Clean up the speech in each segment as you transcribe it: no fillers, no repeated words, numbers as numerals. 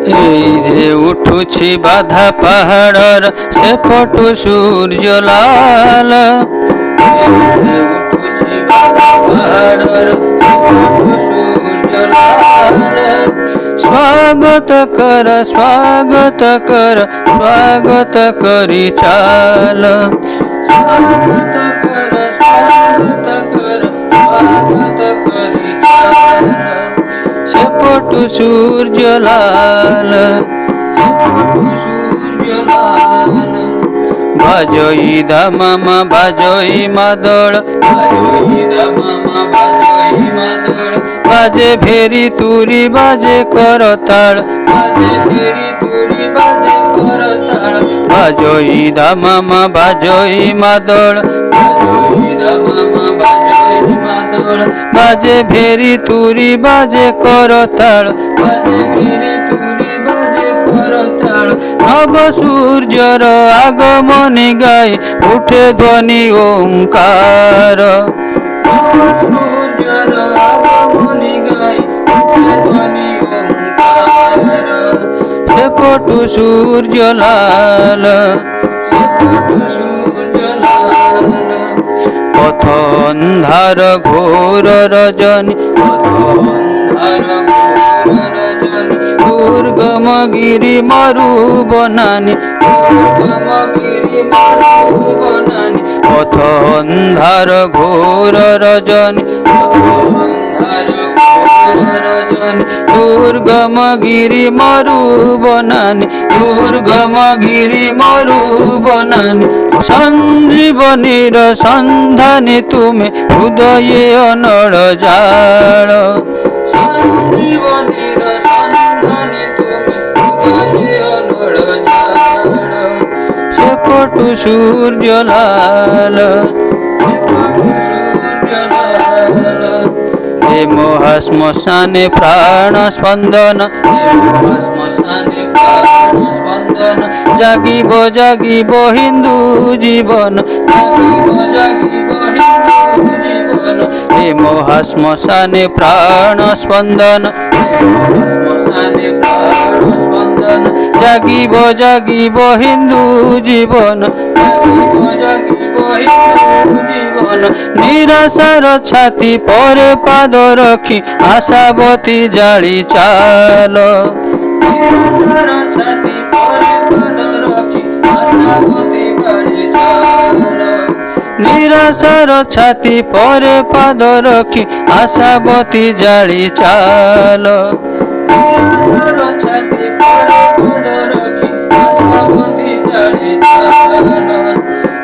এই যে উঠুছি বাধা পাহাড়র সেপটু সূর্য লাল। এই যে উঠুছি বাধা পাহাড়র সেপটু সূর্য লাল। স্বাগত কর স্বাগত কর স্বাগত করি চাল। স্বাগত কর স্বাগত কর স্বাগত করি চাল। সেপটু সূর্য লাল সেপটু সূর্য লাল। বাজই দামামা বাজই মাদল বাজই দামামা বাজই মাদল। বাজে ভেরি তুরি বাজে করতাল বাজে ভেরি তুরি বাজে করতাল। বাজই দামামা বাজই মাদল বাজই দামামা বাজই মাদল। বাজে ভেরি তুরি বাজে করতাল বাজে ভেরি তুরি বাজে করতাল। নব সূর্যর আগমনে গাই উঠে ধ্বনি ওঙ্কার। নব সূর্যর আগমনে গাই উঠে ধ্বনি ওঙ্কার। সেপটু সূর্য লাল সেপটু সূর্য লাল। পথ অন্ধার ঘোর রজনী পথ অন্ধার ঘোর রজনী। দুর্গম গিরি মরু বনানি দুর্গম গিরি মরু বনানি। পথ অন্ধার ঘোর রজনী পথ অন্ধার ঘোর রজনী। দুর্গম গিরি মরু বনানি দুর্গম গিরি মরু বনানি। সঞ্জীবনীর সন্ধানে তুমি হৃদয়ে অনড় জাল। সঞ্জীবনীর সন্ধানে তুমি হৃদয়ে অনড় জাল। সেপটু সূর্য লাল সেপটু সূর্য লাল। হে মহাশ্মশানে প্রাণ স্পন্দন হে মহাশ্মশানে প্রাণ স্পন্দন। জাগিব জাগিব হিন্দু জীবন জাগিব জাগিব হিন্দু জীবন। হে মহাশ্মশানে প্রাণ স্পন্দন হে মহাশ্মশানে প্রাণ স্পন্দন। জাগিব জাগিব হিন্দু জীবন জাগিব জাগিব হিন্দু জীবন। নিরাশার ছাতি পরে পাদ রখি আশাবতী জালি চাল। নিরাশার ছাতি পরে পাদ রখি আশাবতী জালি চাল। নিরাশার ছাতি পরে পাদ রখি আশাবতী জালি চাল। নিরাশার ছাতি পরে পাদ রখি আশাবতী জালি চাল।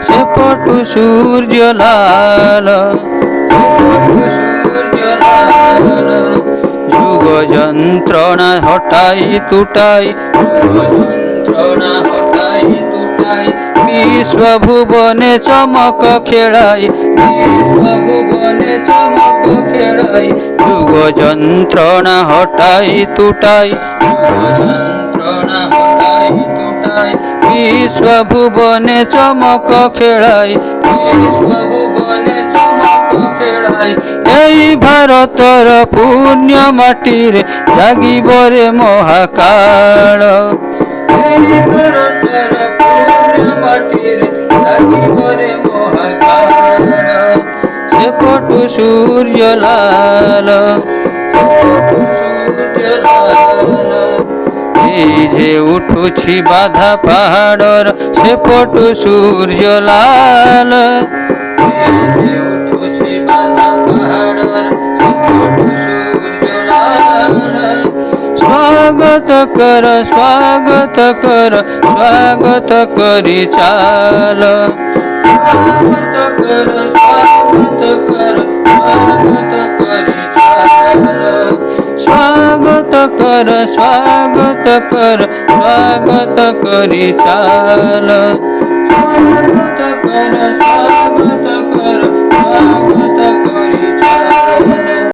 সেপটু সূর্য লাল সেপটু সূর্য লাল। যুগ যন্ত্রণা হটাই তুটাই যুগ যন্ত্রণা হটাই তুটাই। বিশ্বভুবনে চমক খেড়াই বিশ্বভুবনে চমক খেড়াই। যুগ যন্ত্রণা হটাই তুটাই যুগ যন্ত্রণা হটাই তুটাই। বিশ্বভুবনে চমক খেড়াই বিশ্বভুবনে চমক খেড়াই। এই ভারতর পুণ্য মাটিরে জাগিব রে মহাকাল। এই ভারতর পুণ্য মাটিরে জাগিব রে মহাকাল। সেপটু সূর্য লাল সেপটু সূর্য লাল। এই যে উঠুছি বাধা পাহাড়র সেপটু সূর্য লাল। এই যে উঠুছি বাধা পাহাড়র সেপটু সূর্য লাল। স্বাগত কর স্বাগত কর স্বাগত করি চাল। স্বাগত কর স্বাগত কর স্বাগত করি চাল। স্বাগত কর স্বাগত কর স্বাগত করি চাল। স্বাগত কর স্বাগত